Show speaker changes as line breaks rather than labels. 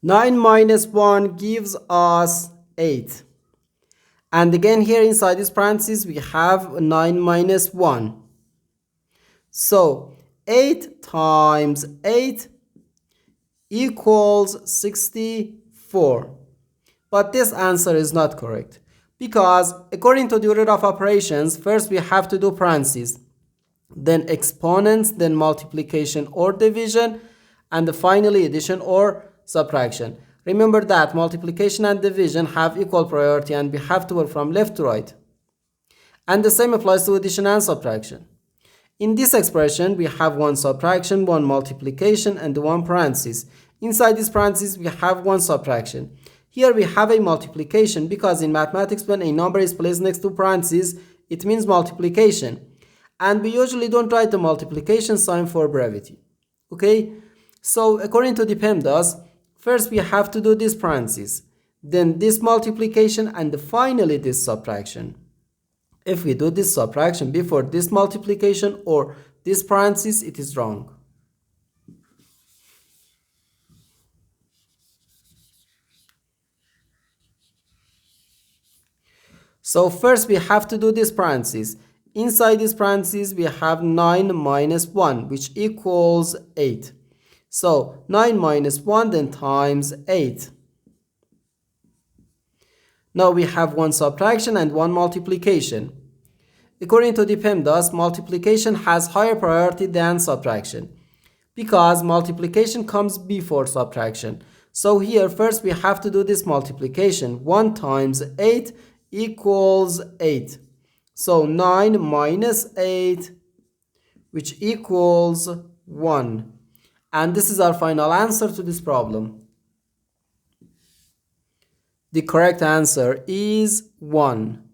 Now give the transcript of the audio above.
9 minus 1 gives us 8. And again here inside this parentheses we have 9 minus 1. So 8 times 8 equals 64. But this answer is not correct, because according to the order of operations, first we have to do parentheses, then exponents, then multiplication or division, and finally addition or subtraction. Remember that multiplication and division have equal priority and we have to work from left to right. And the same applies to addition and subtraction. In this expression, we have one subtraction, one multiplication, and one parenthesis. Inside this parenthesis, we have one subtraction. Here we have a multiplication, because in mathematics when a number is placed next to parentheses, it means multiplication. And we usually don't write the multiplication sign for brevity. Okay? So according to the PEMDAS, first we have to do this parenthesis, then this multiplication, and finally this subtraction. If we do this subtraction before this multiplication or this parenthesis, it is wrong. So first we have to do this parenthesis. Inside this parenthesis we have 9 minus 1, which equals 8. So 9 minus 1 then times 8. Now we have one subtraction and one multiplication. According to the PEMDAS, multiplication has higher priority than subtraction, because multiplication comes before subtraction. So here first we have to do this multiplication. 1 times 8 equals 8. So 9 minus 8, which equals 1. And this is our final answer to this problem. The correct answer is 1.